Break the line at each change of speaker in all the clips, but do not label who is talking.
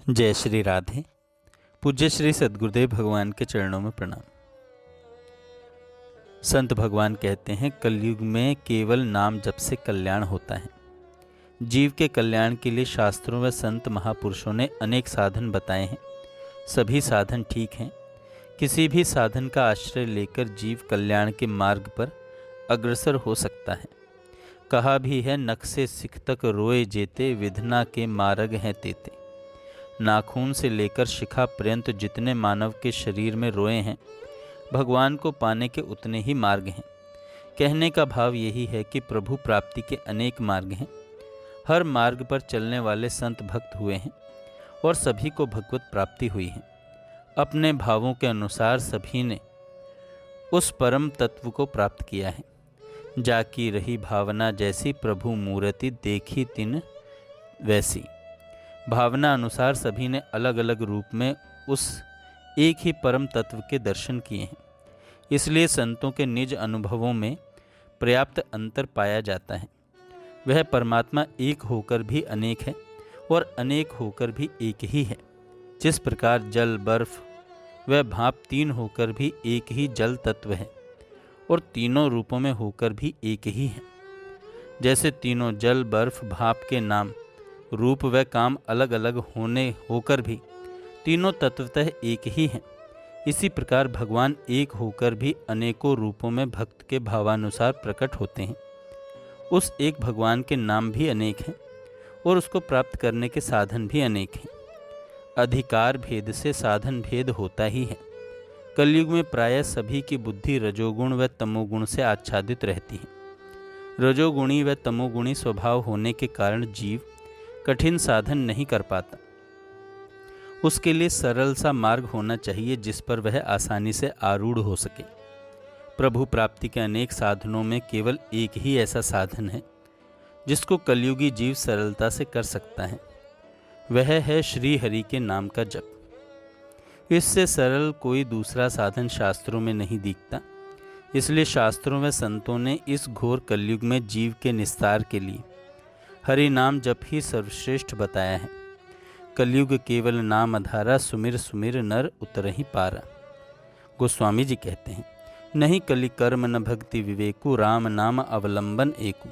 जय श्री राधे। पूज्य श्री सद्गुरुदेव भगवान के चरणों में प्रणाम। संत भगवान कहते हैं, कलयुग में केवल नाम जप से कल्याण होता है। जीव के कल्याण के लिए शास्त्रों व संत महापुरुषों ने अनेक साधन बताए हैं। सभी साधन ठीक हैं। किसी भी साधन का आश्रय लेकर जीव कल्याण के मार्ग पर अग्रसर हो सकता है। कहा भी है, नख से सिख तक रोए जेते, विधना के मार्ग हैं तेते। नाखून से लेकर शिखा पर्यंत जितने मानव के शरीर में रोए हैं, भगवान को पाने के उतने ही मार्ग हैं। कहने का भाव यही है कि प्रभु प्राप्ति के अनेक मार्ग हैं। हर मार्ग पर चलने वाले संत भक्त हुए हैं और सभी को भगवत प्राप्ति हुई है। अपने भावों के अनुसार सभी ने उस परम तत्व को प्राप्त किया है। जाकी रही भावना जैसी, प्रभु मूर्ति देखी तिन वैसी। भावना अनुसार सभी ने अलग अलग रूप में उस एक ही परम तत्व के दर्शन किए हैं। इसलिए संतों के निज अनुभवों में पर्याप्त अंतर पाया जाता है। वह परमात्मा एक होकर भी अनेक है और अनेक होकर भी एक ही है। जिस प्रकार जल, बर्फ व भाप तीन होकर भी एक ही जल तत्व है और तीनों रूपों में होकर भी एक ही है। जैसे तीनों जल, बर्फ, भाप के नाम, रूप व काम अलग अलग होकर भी तीनों तत्वतः एक ही हैं, इसी प्रकार भगवान एक होकर भी अनेकों रूपों में भक्त के भावानुसार प्रकट होते हैं। उस एक भगवान के नाम भी अनेक हैं और उसको प्राप्त करने के साधन भी अनेक हैं। अधिकार भेद से साधन भेद होता ही है। कलयुग में प्रायः सभी की बुद्धि रजोगुण व तमोगुण से आच्छादित रहती है। रजोगुणी व तमोगुणी स्वभाव होने के कारण जीव कठिन साधन नहीं कर पाता। उसके लिए सरल सा मार्ग होना चाहिए जिस पर वह आसानी से आरूढ़ हो सके। प्रभु प्राप्ति के अनेक साधनों में केवल एक ही ऐसा साधन है जिसको कलयुगी जीव सरलता से कर सकता है। वह है श्री हरि के नाम का जप। इससे सरल कोई दूसरा साधन शास्त्रों में नहीं दिखता। इसलिए शास्त्रों व संतों ने इस घोर कलयुग में जीव के निस्तार के लिए हरि नाम जप ही सर्वश्रेष्ठ बताया है। कलयुग केवल नाम अधारा, सुमिर सुमिर नर उतरहि पारा। गोस्वामी जी कहते हैं, नहीं कलि कर्म न भक्ति विवेकु, राम नाम अवलंबन एकु।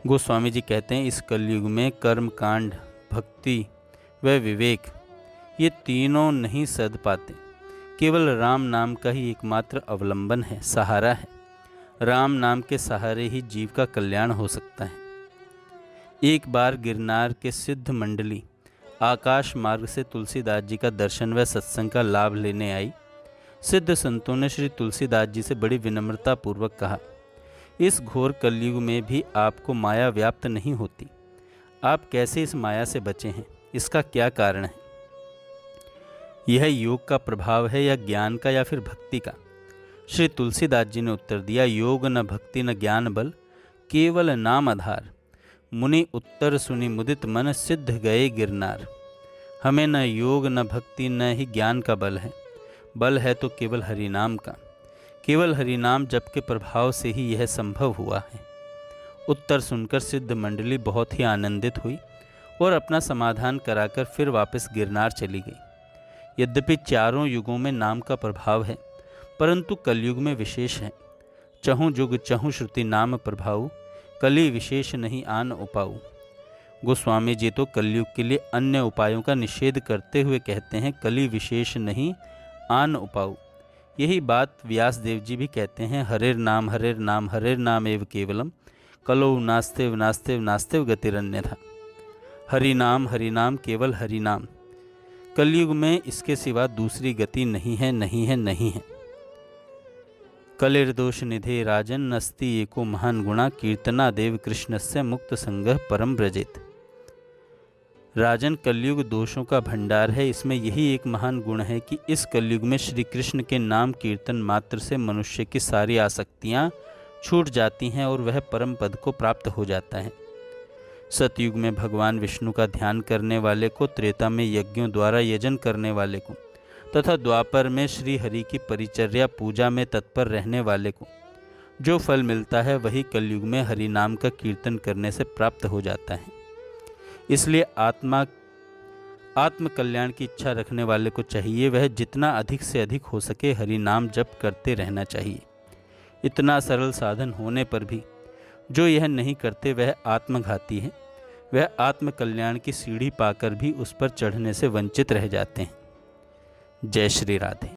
गोस्वामी जी कहते हैं, इस कलयुग में कर्म कांड, भक्ति व विवेक ये तीनों नहीं सध पाते। केवल राम नाम का ही एकमात्र अवलंबन है, सहारा है। राम नाम के सहारे ही जीव का कल्याण हो सकता है। एक बार गिरनार के सिद्ध मंडली आकाश मार्ग से तुलसीदास जी का दर्शन व सत्संग का लाभ लेने आई। सिद्ध संतों ने श्री तुलसीदास जी से बड़ी विनम्रता पूर्वक कहा, इस घोर कलयुग में भी आपको माया व्याप्त नहीं होती। आप कैसे इस माया से बचे हैं? इसका क्या कारण है? यह योग का प्रभाव है या ज्ञान का या फिर भक्ति का? श्री तुलसीदास जी ने उत्तर दिया, योग न भक्ति न ज्ञान बल, केवल नाम आधार। मुनि उत्तर सुनि मुदित मन, सिद्ध गए गिरनार। हमें न योग न भक्ति न ही ज्ञान का बल है तो केवल हरिनाम का। केवल हरिनाम जप के प्रभाव से ही यह संभव हुआ है। उत्तर सुनकर सिद्ध मंडली बहुत ही आनंदित हुई और अपना समाधान कराकर फिर वापस गिरनार चली गई। यद्यपि चारों युगों में नाम का प्रभाव है, परंतु कलयुग में विशेष है। चहुँ जुग चहुँ श्रुति नाम प्रभाव, कली विशेष नहीं आन उपाऊ। गोस्वामी जी तो कलयुग के लिए अन्य उपायों का निषेध करते हुए कहते हैं, कली विशेष नहीं आन उपाऊ। यही बात व्यासदेव जी भी कहते हैं, हरेर नाम हरेर नाम एव केवलम, कलो नास्तेव नास्तेव नास्तेव गतिरन्यथा। हरि नाम केवल हरि नाम। कलयुग में इसके सिवा दूसरी गति नहीं है, नहीं है, नहीं है। कलिर्दोष निधे राजन, नस्ति एको महान गुणा, कीर्तना देव कृष्णस्य मुक्त संगः परम ब्रजेत। राजन, कलयुग दोषों का भंडार है। इसमें यही एक महान गुण है कि इस कलयुग में श्री कृष्ण के नाम कीर्तन मात्र से मनुष्य की सारी आसक्तियाँ छूट जाती हैं और वह परम पद को प्राप्त हो जाता है। सतयुग में भगवान विष्णु का ध्यान करने वाले को, त्रेता में यज्ञों द्वारा यजन करने वाले को तथा द्वापर में श्री हरि की परिचर्या पूजा में तत्पर रहने वाले को जो फल मिलता है, वही कलयुग में हरि नाम का कीर्तन करने से प्राप्त हो जाता है। इसलिए आत्म कल्याण की इच्छा रखने वाले को चाहिए वह जितना अधिक से अधिक हो सके हरि नाम जप करते रहना चाहिए। इतना सरल साधन होने पर भी जो यह नहीं करते वह आत्मघाती है। वह आत्म कल्याण की सीढ़ी पाकर भी उस पर चढ़ने से वंचित रह जाते हैं। जय श्री राधे।